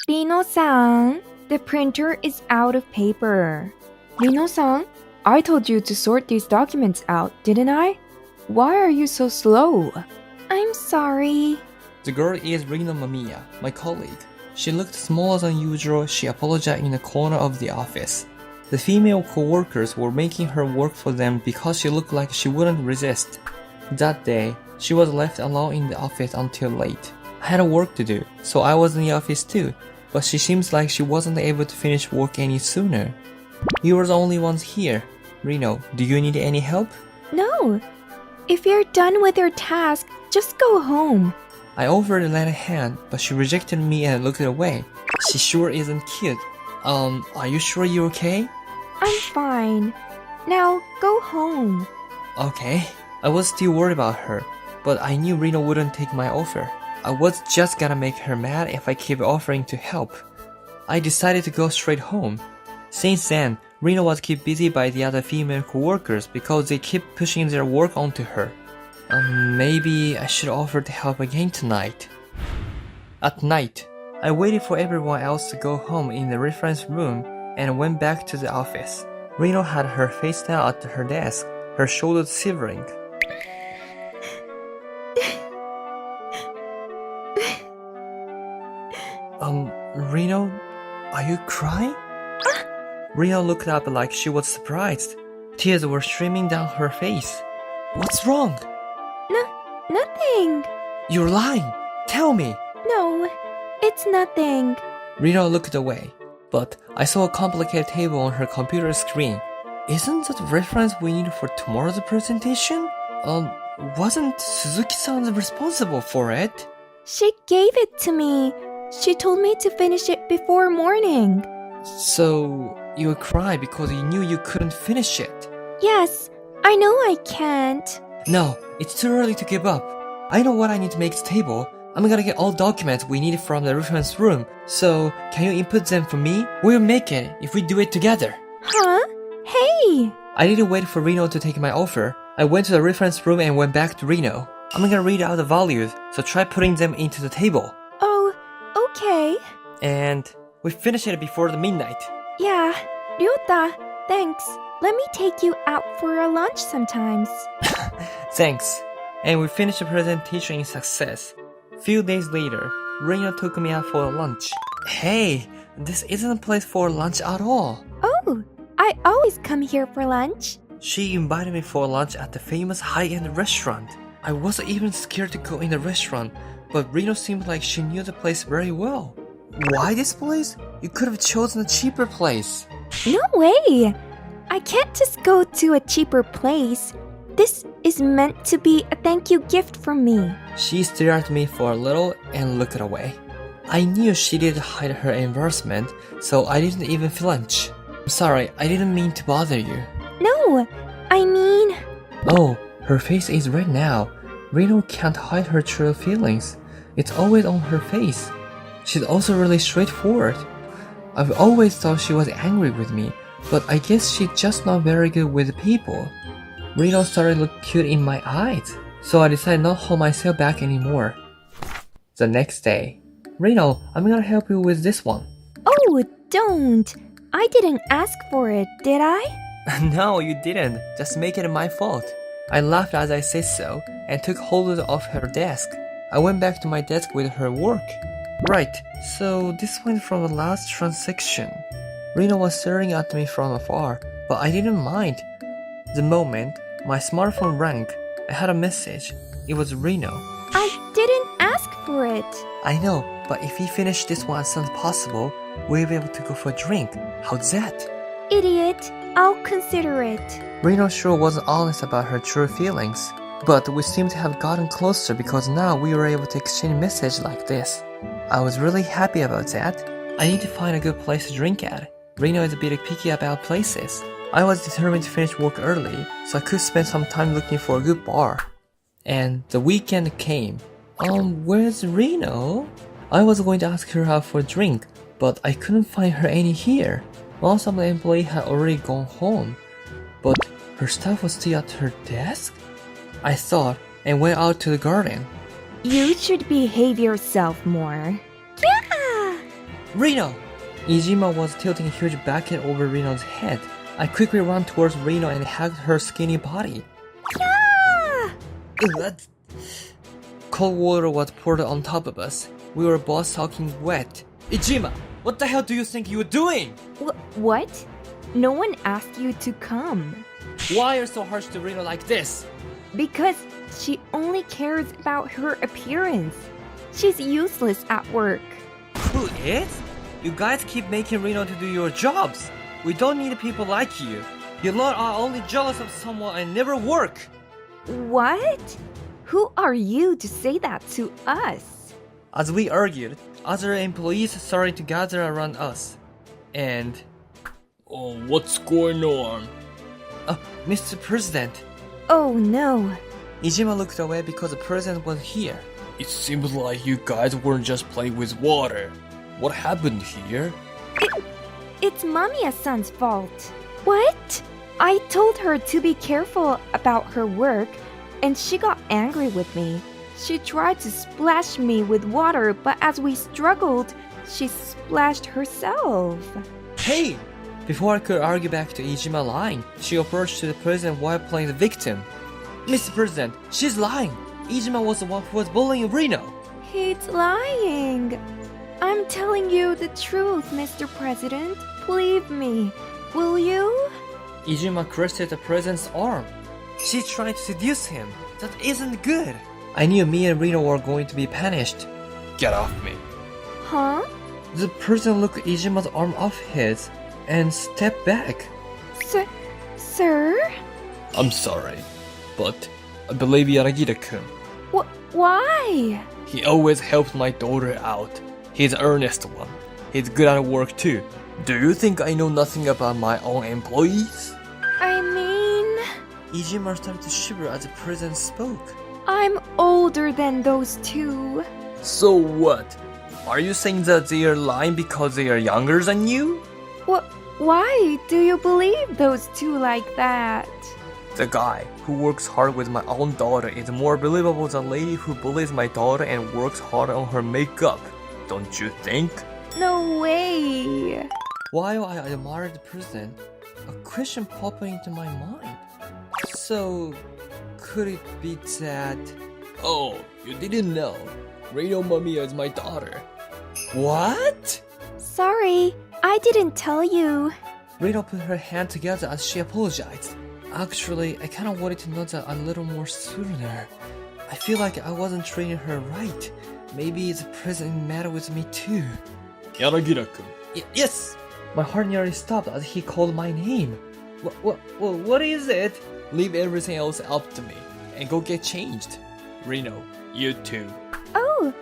Reno-san, the printer is out of paper. Reno-san, I told you to sort these documents out, didn't I? Why are you so slow? I'm sorry. The girl is Reno Mamiya, my colleague. She looked smaller than usual. She apologized in the corner of the office. The female co-workers were making her work for them because she looked like she wouldn't resist. That day, she was left alone in the office until late. I had work to do, so I was in the office too, but she seems like she wasn't able to finish work any sooner. You were the only ones here. Reno, do you need any help? No. If you're done with your task, just go home. I offered to lend a hand, but she rejected me and looked away. She sure isn't cute. Are you sure you're okay? I'm fine. Now, go home. Okay. I was still worried about her, but I knew Reno wouldn't take my offer. I was just gonna make her mad if I kept offering to help. I decided to go straight home. Since then, Reno was kept busy by the other female co-workers because they kept pushing their work onto her. Maybe I should offer to help again tonight. At night, I waited for everyone else to go home in the reference room and went back to the office. Reno had her face down at her desk, her shoulders shivering. Reno, are you crying? Reno looked up like she was surprised. Tears were streaming down her face. What's wrong? Nothing. You're lying. Tell me. No, it's nothing. Reno looked away, but I saw a complicated table on her computer screen. Isn't that the reference we need for tomorrow's presentation? Wasn't Suzuki-san responsible for it? She gave it to me. She told me to finish it before morning. So, you cried because you knew you couldn't finish it? Yes, I know I can't. No, it's too early to give up. I know what I need to make the table. I'm gonna get all documents we need from the reference room. So, can you input them for me? We'll make it if we do it together. Huh? Hey! I didn't wait for Reno to take my offer. I went to the reference room and went back to Reno. I'm gonna read out the values, so try putting them into the table. Oh, okay. And we finished it before the midnight. Yeah, Ryota, thanks. Let me take you out for a lunch sometimes. Thanks. And we finished the presentation in success. Few days later, Reno took me out for lunch. Hey, this isn't a place for lunch at all. Oh, I always come here for lunch. She invited me for lunch at the famous high-end restaurant. I wasn't even scared to go in the restaurant, but Reno seemed like she knew the place very well. Why this place? You could have chosen a cheaper place. No way! I can't just go to a cheaper place. This is meant to be a thank you gift from me. She stared at me for a little and looked away. I knew she didn't hide her embarrassment, so I didn't even flinch. I'm sorry, I didn't mean to bother you. No, I mean... Oh, her face is red now. Reno can't hide her true feelings. It's always on her face. She's also really straightforward. I've always thought she was angry with me, but I guess she's just not very good with people. Reno started to look cute in my eyes, so I decided not to hold myself back anymore. The next day, Reno, I'm gonna help you with this one. Oh, don't. I didn't ask for it, did I? No, you didn't. Just make it my fault. I laughed as I said so and took hold of her desk. I went back to my desk with her work. Right, so this went from the last transaction. Reno was staring at me from afar, but I didn't mind. The moment my smartphone rang, I had a message. It was Reno. I didn't ask for it. I know, but if we finish this one as soon as possible, we'll be able to go for a drink. How's that? Idiot, I'll consider it. Reno sure wasn't honest about her true feelings, but we seemed to have gotten closer because now we were able to exchange messages like this. I was really happy about that. I need to find a good place to drink at. Reno is a bit picky about places. I was determined to finish work early, so I could spend some time looking for a good bar. And the weekend came. Where's Reno? I was going to ask her out for a drink, but I couldn't find her any here. Most of the employees had already gone home, but her stuff was still at her desk? I thought and went out to the garden. You should behave yourself more. Yeah! Reno! Ijima was tilting a huge bucket over Reno's head. I quickly ran towards Reno and hugged her skinny body. Yeah! Cold water was poured on top of us. We were both soaking wet. Ijima, what the hell do you think you were doing? What? No one asked you to come. Why are you so harsh to Reno like this? Because she only cares about her appearance. She's useless at work. Who is? You guys keep making Reno to do your jobs. We don't need people like you. You lot are only jealous of someone and never work. What? Who are you to say that to us? As we argued, other employees started to gather around us. And... Oh, what's going on? Mr. President. Oh no. Ijima looked away because the president was here. It seems like you guys weren't just playing with water. What happened here? It's Mamiya-san's fault. What? I told her to be careful about her work, and she got angry with me. She tried to splash me with water, but as we struggled, she splashed herself. Hey! Before I could argue back to Ijima lying, she approached to the president while playing the victim. Mr. President, she's lying! Ijima was the one who was bullying Reno! He's lying. I'm telling you the truth, Mr. President. Believe me. Will you? Ijima caressed the president's arm. She's trying to seduce him. That isn't good. I knew me and Reno were going to be punished. Get off me. Huh? The president looked Ijima's arm off his and stepped back. Sir? I'm sorry, but I believe Yanagita-kun. Why? He always helps my daughter out. He's an earnest one. He's good at work too. Do you think I know nothing about my own employees? I mean... Ijima started to shiver as the president spoke. I'm older than those two. So what? Are you saying that they are lying because they are younger than you? Why do you believe those two like that? The guy who works hard with my own daughter is more believable than the lady who bullies my daughter and works hard on her makeup. Don't you think? No way. While I admired the president, a question popped into my mind. So, could it be that... Oh, you didn't know. Reno Mamiya is my daughter. What? Sorry, I didn't tell you. Reno put her hand together as she apologized. Actually, I kinda wanted to know that a little more sooner. I feel like I wasn't treating her right. Maybe the president mad with me too. Yanagira-kun. Yes! My heart nearly stopped as he called my name. What is it? Leave everything else up to me and go get changed. Reno, you too. Oh,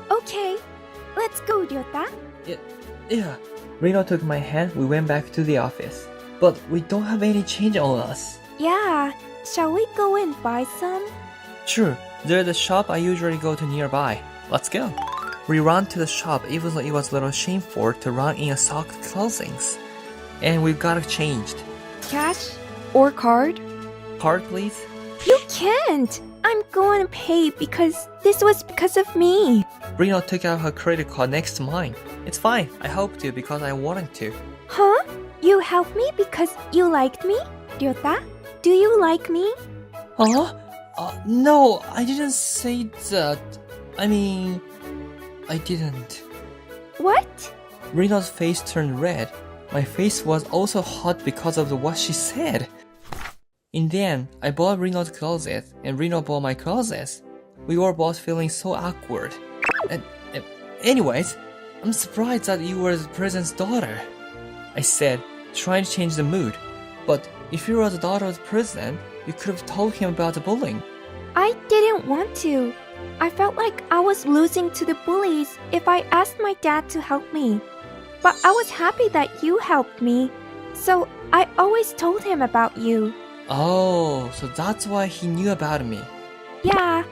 okay. Let's go, Ryota. Yeah. Reno took my hand, we went back to the office. But we don't have any change on us. Yeah, shall we go and buy some? Sure, there's a shop I usually go to nearby. Let's go. We ran to the shop even though it was a little shameful to run in a socked clothings. And we got it changed. Cash or card? Card, please? You can't! I'm going to pay because this was because of me. Reno took out her credit card next to mine. It's fine, I helped you because I wanted to. Huh? You helped me because you liked me? Ryota, do you like me? Huh? No, I didn't say that. I mean, I didn't. What? Reno's face turned red. My face was also hot because of what she said. In the end, I bought Reno's clothes and Reno bought my clothes. We were both feeling so awkward. Anyways, I'm surprised that you were the president's daughter. I said, trying to change the mood. But if you were the daughter of the president, you could have told him about the bullying. I didn't want to. I felt like I was losing to the bullies if I asked my dad to help me. But I was happy that you helped me. So I always told him about you. Oh, so that's why he knew about me. Yeah,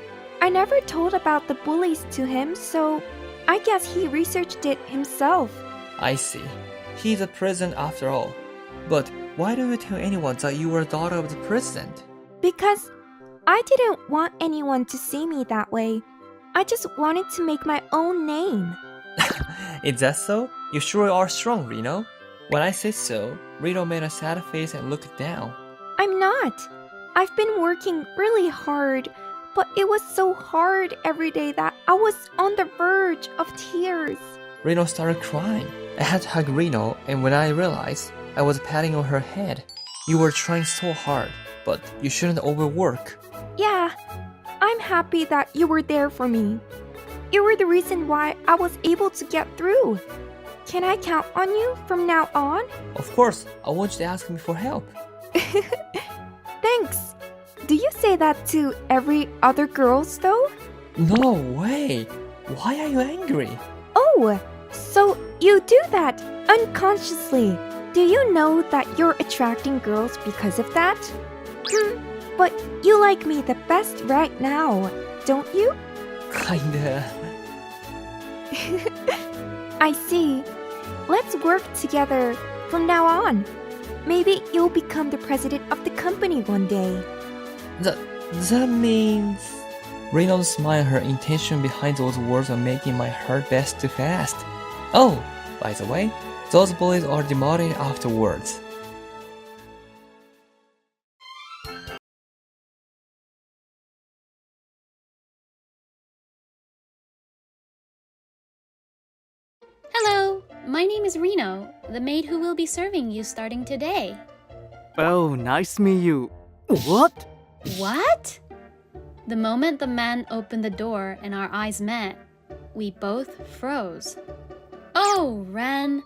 I never told about the bullies to him, so I guess he researched it himself. I see. He's a president after all. But why do you tell anyone that you were a daughter of the president? Because I didn't want anyone to see me that way. I just wanted to make my own name. Is that so? You sure are strong, Reno. When I said so, Reno made a sad face and looked down. I'm not. I've been working really hard, but it was so hard every day that I was on the verge of tears. Reno started crying. I had to hug Reno, and when I realized, I was patting on her head. You were trying so hard, but you shouldn't overwork. Yeah, I'm happy that you were there for me. You were the reason why I was able to get through. Can I count on you from now on? Of course, I want you to ask me for help. Thanks. Do you say that to every other girls though? No way! Why are you angry? Oh, so you do that unconsciously. Do you know that you're attracting girls because of that? But you like me the best right now, don't you? Kinda. I see. Let's work together from now on. Maybe you'll become the president of the company one day. That means... Reno smiled. Her intention behind those words are making my heart beat too fast. Oh, by the way, those bullies are demoted afterwards. Hello, my name is Reno, the maid who will be serving you starting today. Oh, nice to meet you. What? What? The moment the man opened the door and our eyes met, we both froze. Oh, Ren,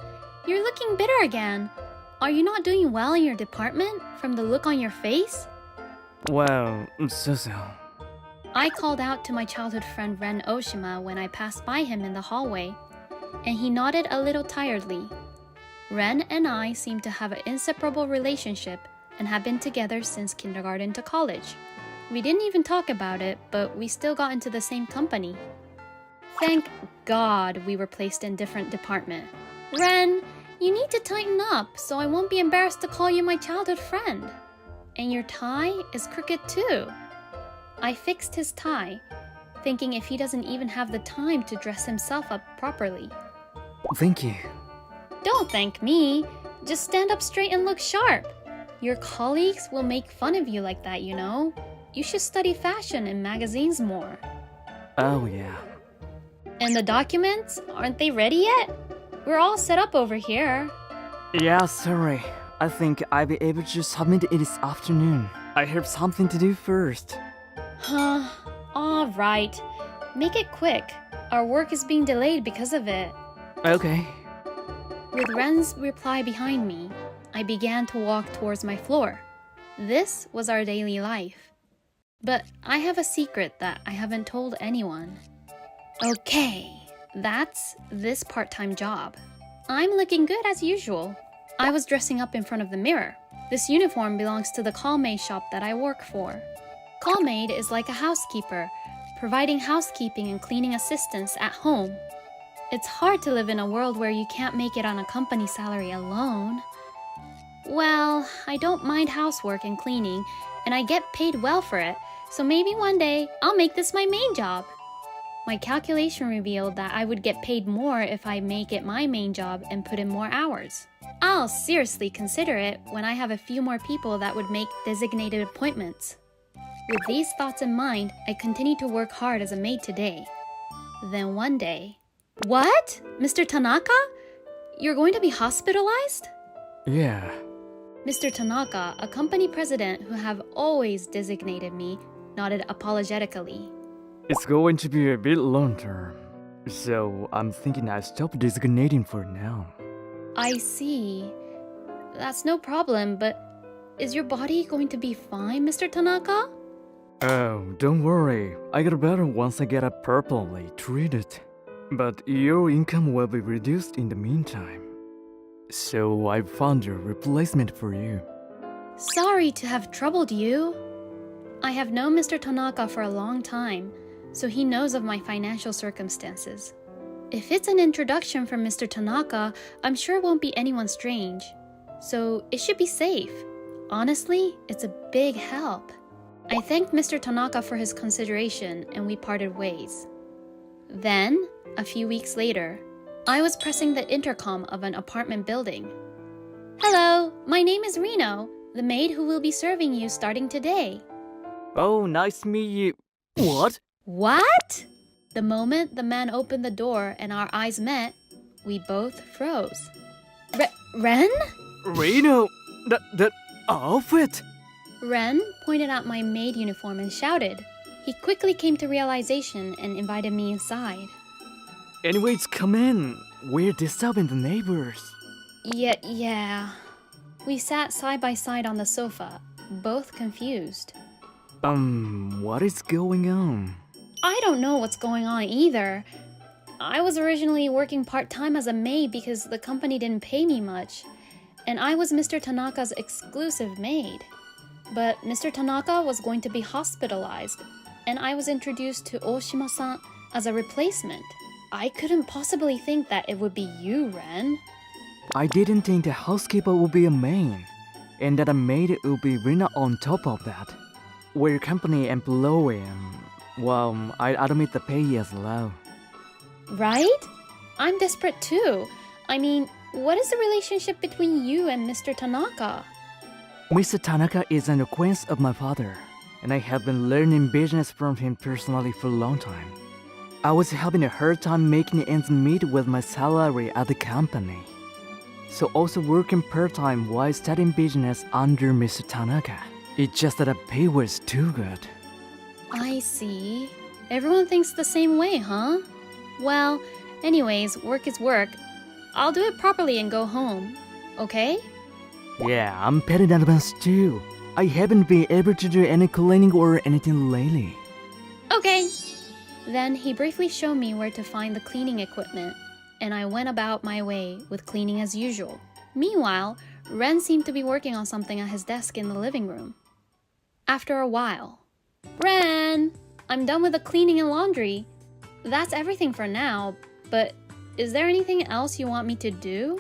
you're looking bitter again. Are you not doing well in your department from the look on your face? Well, so. I called out to my childhood friend Ren Oshima when I passed by him in the hallway, and he nodded a little tiredly. Ren and I seem to have an inseparable relationship and have been together since kindergarten to college. We didn't even talk about it, but we still got into the same company. Thank God we were placed in different department. Ren, you need to tighten up so I won't be embarrassed to call you my childhood friend. And your tie is crooked too. I fixed his tie, thinking if he doesn't even have the time to dress himself up properly. Thank you. Don't thank me. Just stand up straight and look sharp. Your colleagues will make fun of you like that, you know. You should study fashion in magazines more. Oh, yeah. And the documents, aren't they ready yet? We're all set up over here. Yeah, sorry. I think I'll be able to submit it this afternoon. I have something to do first. Huh. Alright. Make it quick. Our work is being delayed because of it. Okay. With Ren's reply behind me, I began to walk towards my floor. This was our daily life. But I have a secret that I haven't told anyone. Okay, that's this part-time job. I'm looking good as usual. I was dressing up in front of the mirror. This uniform belongs to the call maid shop that I work for. Call maid is like a housekeeper, providing housekeeping and cleaning assistance at home. It's hard to live in a world where you can't make it on a company salary alone. Well, I don't mind housework and cleaning, and I get paid well for it, so maybe one day I'll make this my main job. My calculation revealed that I would get paid more if I make it my main job and put in more hours. I'll seriously consider it when I have a few more people that would make designated appointments. With these thoughts in mind, I continued to work hard as a maid today. Then one day... What? Mr. Tanaka? You're going to be hospitalized? Yeah. Mr. Tanaka, a company president who have always designated me, nodded apologetically. It's going to be a bit long term. So I'm thinking I'll stop designating for now. I see. That's no problem, but is your body going to be fine, Mr. Tanaka? Oh, don't worry. I get better once I get up properly treated. But your income will be reduced in the meantime. So I found a replacement for you. Sorry to have troubled you. I have known Mr. Tanaka for a long time, so he knows of my financial circumstances. If it's an introduction from Mr. Tanaka, I'm sure it won't be anyone strange. So it should be safe. Honestly, it's a big help. I thanked Mr. Tanaka for his consideration and we parted ways. Then, a few weeks later, I was pressing the intercom of an apartment building. Hello, my name is Reno, the maid who will be serving you starting today. Oh, nice to meet you. What? What? The moment the man opened the door and our eyes met, we both froze. Ren? Reno, that outfit? Ren pointed at my maid uniform and shouted. He quickly came to realization and invited me inside. Anyways, come in. We're disturbing the neighbors. Yeah. We sat side by side on the sofa, both confused. What is going on? I don't know what's going on either. I was originally working part-time as a maid because the company didn't pay me much, and I was Mr. Tanaka's exclusive maid. But Mr. Tanaka was going to be hospitalized, and I was introduced to Oshima-san as a replacement. I couldn't possibly think that it would be you, Ren. I didn't think the housekeeper would be a maid, and that a maid would be Rena on top of that. We're company employee, and, I admit the pay is low. Right? I'm desperate too. I mean, what is the relationship between you and Mr. Tanaka? Mr. Tanaka is an acquaintance of my father, and I have been learning business from him personally for a long time. I was having a hard time making ends meet with my salary at the company. So also working part-time while studying business under Mr. Tanaka. It's just that the pay was too good. I see. Everyone thinks the same way, huh? Well, anyways, work is work. I'll do it properly and go home, okay? Yeah, I'm paying in advance too. I haven't been able to do any cleaning or anything lately. Okay. Then he briefly showed me where to find the cleaning equipment, and I went about my way with cleaning as usual. Meanwhile, Ren seemed to be working on something at his desk in the living room. After a while, Ren, I'm done with the cleaning and laundry. That's everything for now, but is there anything else you want me to do?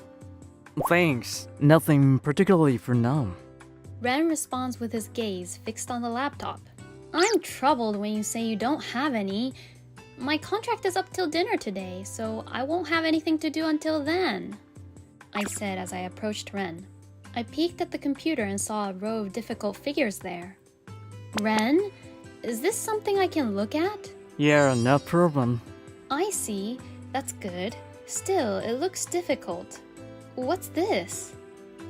Thanks. Nothing particularly for now. Ren responds with his gaze fixed on the laptop. I'm troubled when you say you don't have any. My contract is up till dinner today, so I won't have anything to do until then, I said as I approached Ren. I peeked at the computer and saw a row of difficult figures there. Ren, is this something I can look at? Yeah, no problem. I see. That's good. Still, it looks difficult. What's this?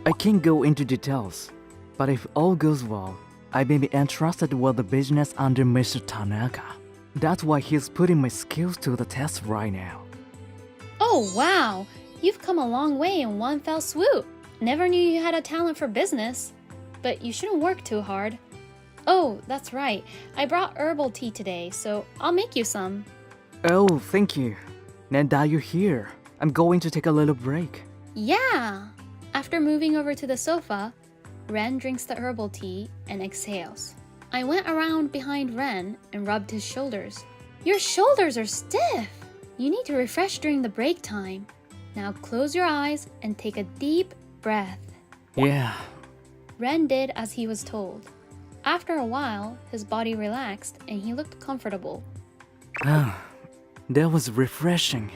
I can't go into details, but if all goes well, I may be entrusted with the business under Mr. Tanaka. That's why he's putting my skills to the test right now. Oh, wow! You've come a long way in one fell swoop. Never knew you had a talent for business. But you shouldn't work too hard. Oh, that's right. I brought herbal tea today, so I'll make you some. Oh, thank you. Now that you're here, I'm going to take a little break. Yeah! After moving over to the sofa, Ren drinks the herbal tea and exhales. I went around behind Ren and rubbed his shoulders. Your shoulders are stiff! You need to refresh during the break time. Now close your eyes and take a deep breath. Yeah. Ren did as he was told. After a while, his body relaxed and he looked comfortable. Ah, that was refreshing.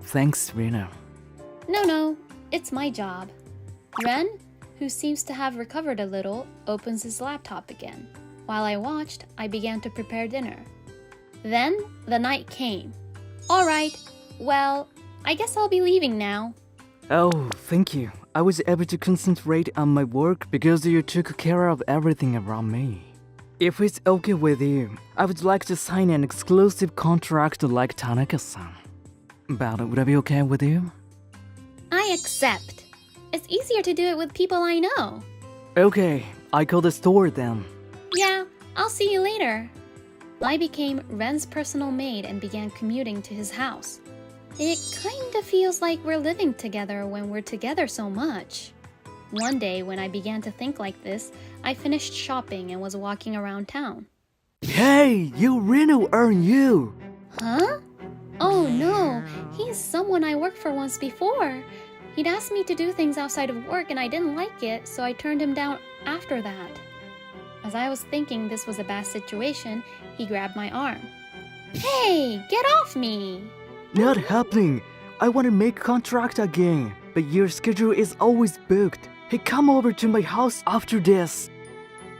Thanks, Reno. No, it's my job. Ren, who seems to have recovered a little, opens his laptop again. While I watched, I began to prepare dinner. Then the night came. All right, well, I guess I'll be leaving now. Oh, thank you. I was able to concentrate on my work because you took care of everything around me. If it's okay with you, I would like to sign an exclusive contract like Tanaka-san. But would that be okay with you? I accept. It's easier to do it with people I know. Okay, I call the store then. Yeah, I'll see you later. I became Ren's personal maid and began commuting to his house. It kinda feels like we're living together when we're together so much. One day when I began to think like this, I finished shopping and was walking around town. Hey, you Reno, aren't you? Huh? Oh no, he's someone I worked for once before. He'd asked me to do things outside of work and I didn't like it, so I turned him down after that. As I was thinking this was a bad situation, he grabbed my arm. Hey, get off me! Not happening. I want to make contract again, but your schedule is always booked. Hey, come over to my house after this.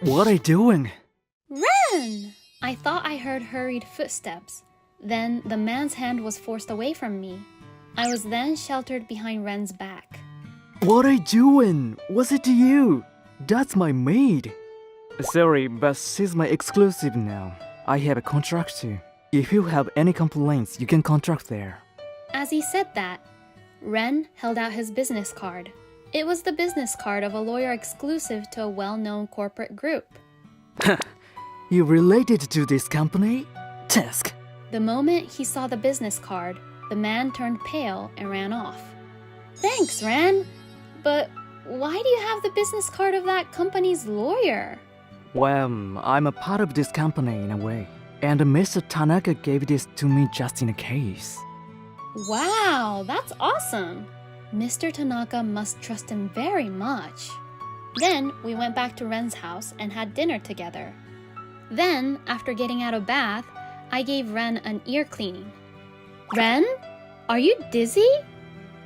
What are you doing? Ren! I thought I heard hurried footsteps. Then the man's hand was forced away from me. I was then sheltered behind Ren's back. What are you doing? What's it to you? That's my maid. Sorry, but she's my exclusive now. I have a contract too. If you have any complaints, you can contract there. As he said that, Ren held out his business card. It was the business card of a lawyer exclusive to a well-known corporate group. You related to this company? Task. The moment he saw the business card, the man turned pale and ran off. Thanks, Ren. But why do you have the business card of that company's lawyer? Well, I'm a part of this company in a way. And Mr. Tanaka gave this to me just in a case. Wow, that's awesome. Mr. Tanaka must trust him very much. Then we went back to Ren's house and had dinner together. Then, after getting out of bath, I gave Ren an ear cleaning. Ren, are you dizzy?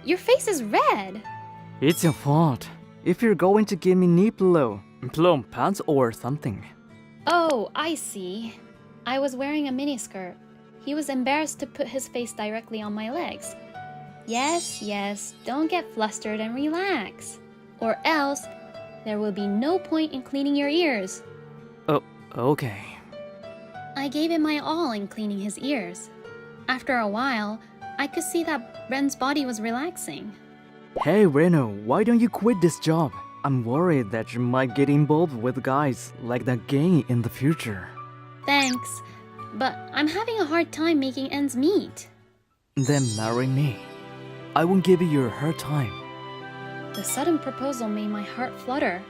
Your face is red. It's your fault. If you're going to give me knee pillow, pants or something. Oh, I see. I was wearing a miniskirt. He was embarrassed to put his face directly on my legs. Yes, don't get flustered and relax. Or else, there will be no point in cleaning your ears. Oh, okay. I gave it my all in cleaning his ears. After a while, I could see that Ren's body was relaxing. Hey Reno, why don't you quit this job? I'm worried that you might get involved with guys like that gang in the future. Thanks, but I'm having a hard time making ends meet. Then marry me. I won't give you your hard time. The sudden proposal made my heart flutter.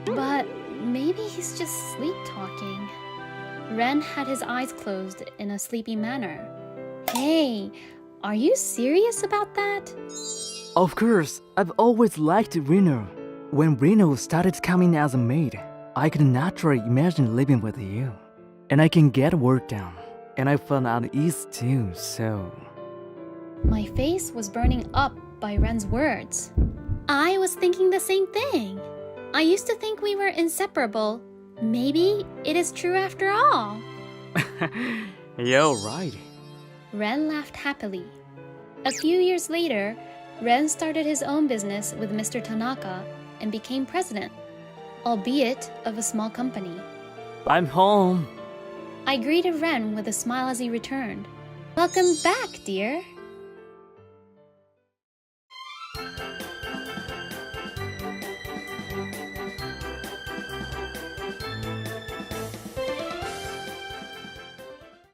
But maybe he's just sleep-talking. Ren had his eyes closed in a sleepy manner. Hey, are you serious about that? Of course, I've always liked Reno. When Reno started coming as a maid, I could naturally imagine living with you. And I can get work done. And I felt at ease too, so... My face was burning up by Ren's words. I was thinking the same thing. I used to think we were inseparable. Maybe it is true after all. You're right. Ren laughed happily. A few years later, Ren started his own business with Mr. Tanaka and became president, albeit of a small company. I'm home. I greeted Ren with a smile as he returned. Welcome back, dear.